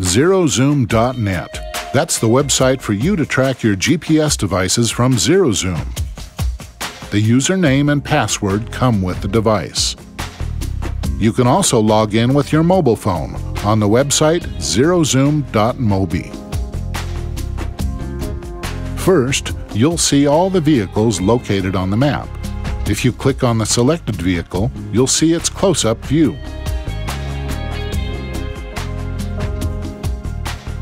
ZeroZoom.net. That's the website for you to track your GPS devices from ZeroZoom. The username and password come with the device. You can also log in with your mobile phone on the website ZeroZoom.mobi. First, you'll see all the vehicles located on the map. If you click on the selected vehicle, you'll see its close-up view.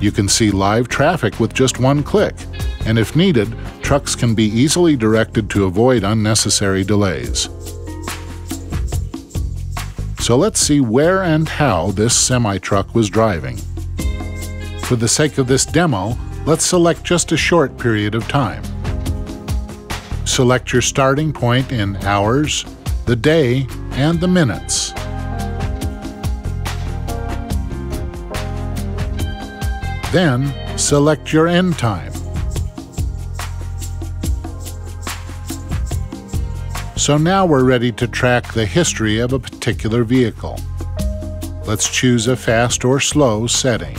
You can see live traffic with just one click, and if needed, trucks can be easily directed to avoid unnecessary delays. So let's see where and how this semi-truck was driving. For the sake of this demo, let's select just a short period of time. Select your starting point in hours, the day, and the minutes. Then, select your end time. So now we're ready to track the history of a particular vehicle. Let's choose a fast or slow setting.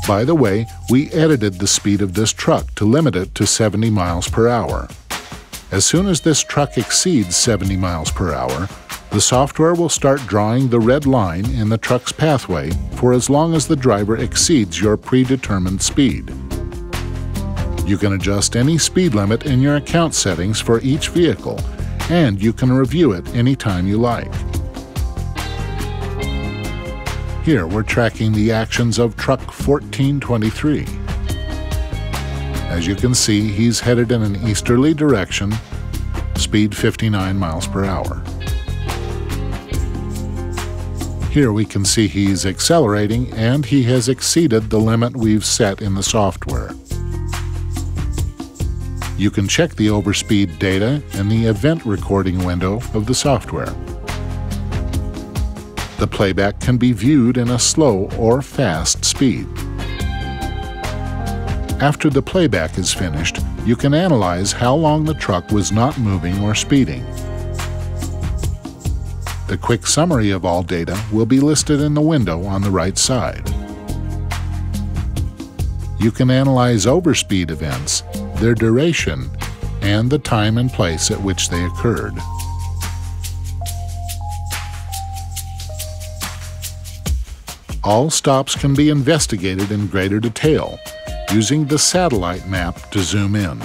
By the way, we edited the speed of this truck to limit it to 70 miles per hour. As soon as this truck exceeds 70 miles per hour, the software will start drawing the red line in the truck's pathway for as long as the driver exceeds your predetermined speed. You can adjust any speed limit in your account settings for each vehicle, and you can review it anytime you like. Here we're tracking the actions of truck 1423. As you can see, he's headed in an easterly direction, speed 59 miles per hour. Here we can see he's accelerating and he has exceeded the limit we've set in the software. You can check the overspeed data in the event recording window of the software. The playback can be viewed in a slow or fast speed. After the playback is finished, you can analyze how long the truck was not moving or speeding. The quick summary of all data will be listed in the window on the right side. You can analyze overspeed events, their duration, and the time and place at which they occurred. All stops can be investigated in greater detail using the satellite map to zoom in.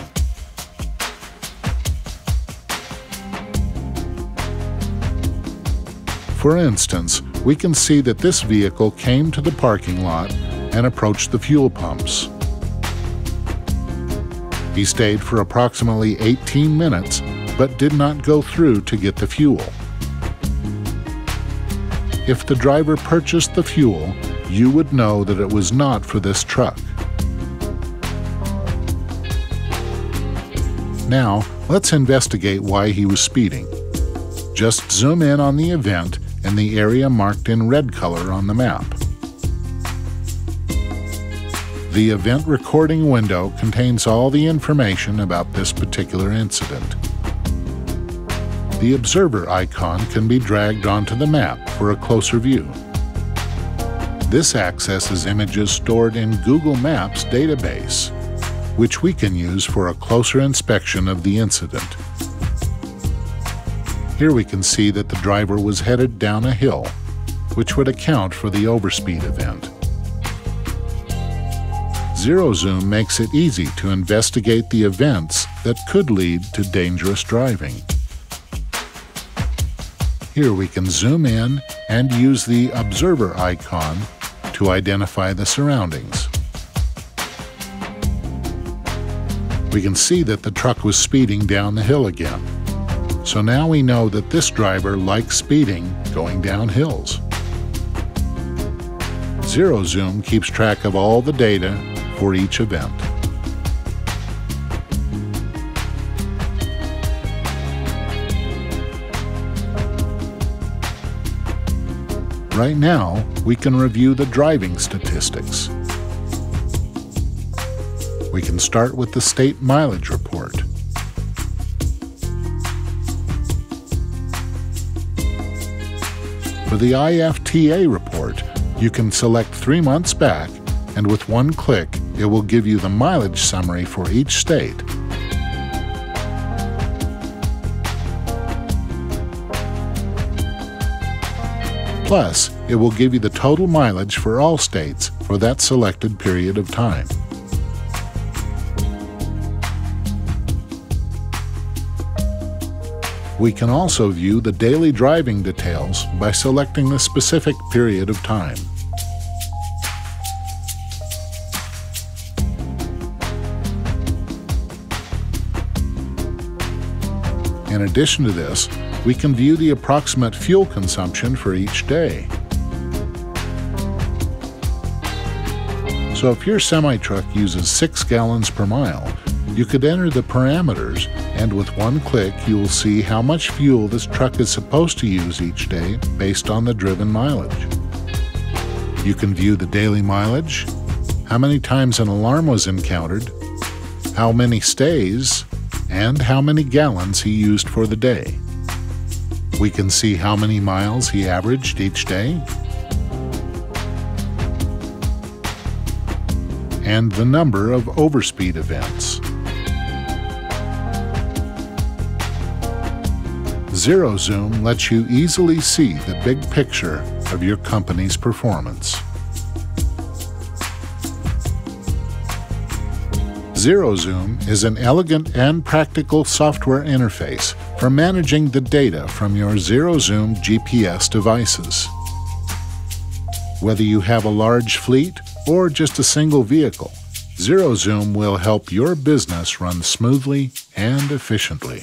For instance, we can see that this vehicle came to the parking lot and approached the fuel pumps. He stayed for approximately 18 minutes, but did not go through to get the fuel. If the driver purchased the fuel, you would know that it was not for this truck. Now, let's investigate why he was speeding. Just zoom in on the event in the area marked in red color on the map. The event recording window contains all the information about this particular incident. The observer icon can be dragged onto the map for a closer view. This accesses images stored in Google Maps database, which we can use for a closer inspection of the incident. Here we can see that the driver was headed down a hill, which would account for the overspeed event. ZeroZoom makes it easy to investigate the events that could lead to dangerous driving. Here we can zoom in and use the observer icon to identify the surroundings. We can see that the truck was speeding down the hill again. So now we know that this driver likes speeding going down hills. ZeroZoom keeps track of all the data for each event. Right now, we can review the driving statistics. We can start with the state mileage report. For the IFTA report, you can select 3 months back, and with one click, it will give you the mileage summary for each state. Plus, it will give you the total mileage for all states for that selected period of time. We can also view the daily driving details by selecting the specific period of time. In addition to this, we can view the approximate fuel consumption for each day. So if your semi-truck uses 6 gallons per mile, you could enter the parameters, and with one click you will see how much fuel this truck is supposed to use each day based on the driven mileage. You can view the daily mileage, how many times an alarm was encountered, how many stays, and how many gallons he used for the day. We can see how many miles he averaged each day, and the number of overspeed events. Zero Zoom lets you easily see the big picture of your company's performance. Zero Zoom is an elegant and practical software interface for managing the data from your Zero Zoom GPS devices. Whether you have a large fleet or just a single vehicle, Zero Zoom will help your business run smoothly and efficiently.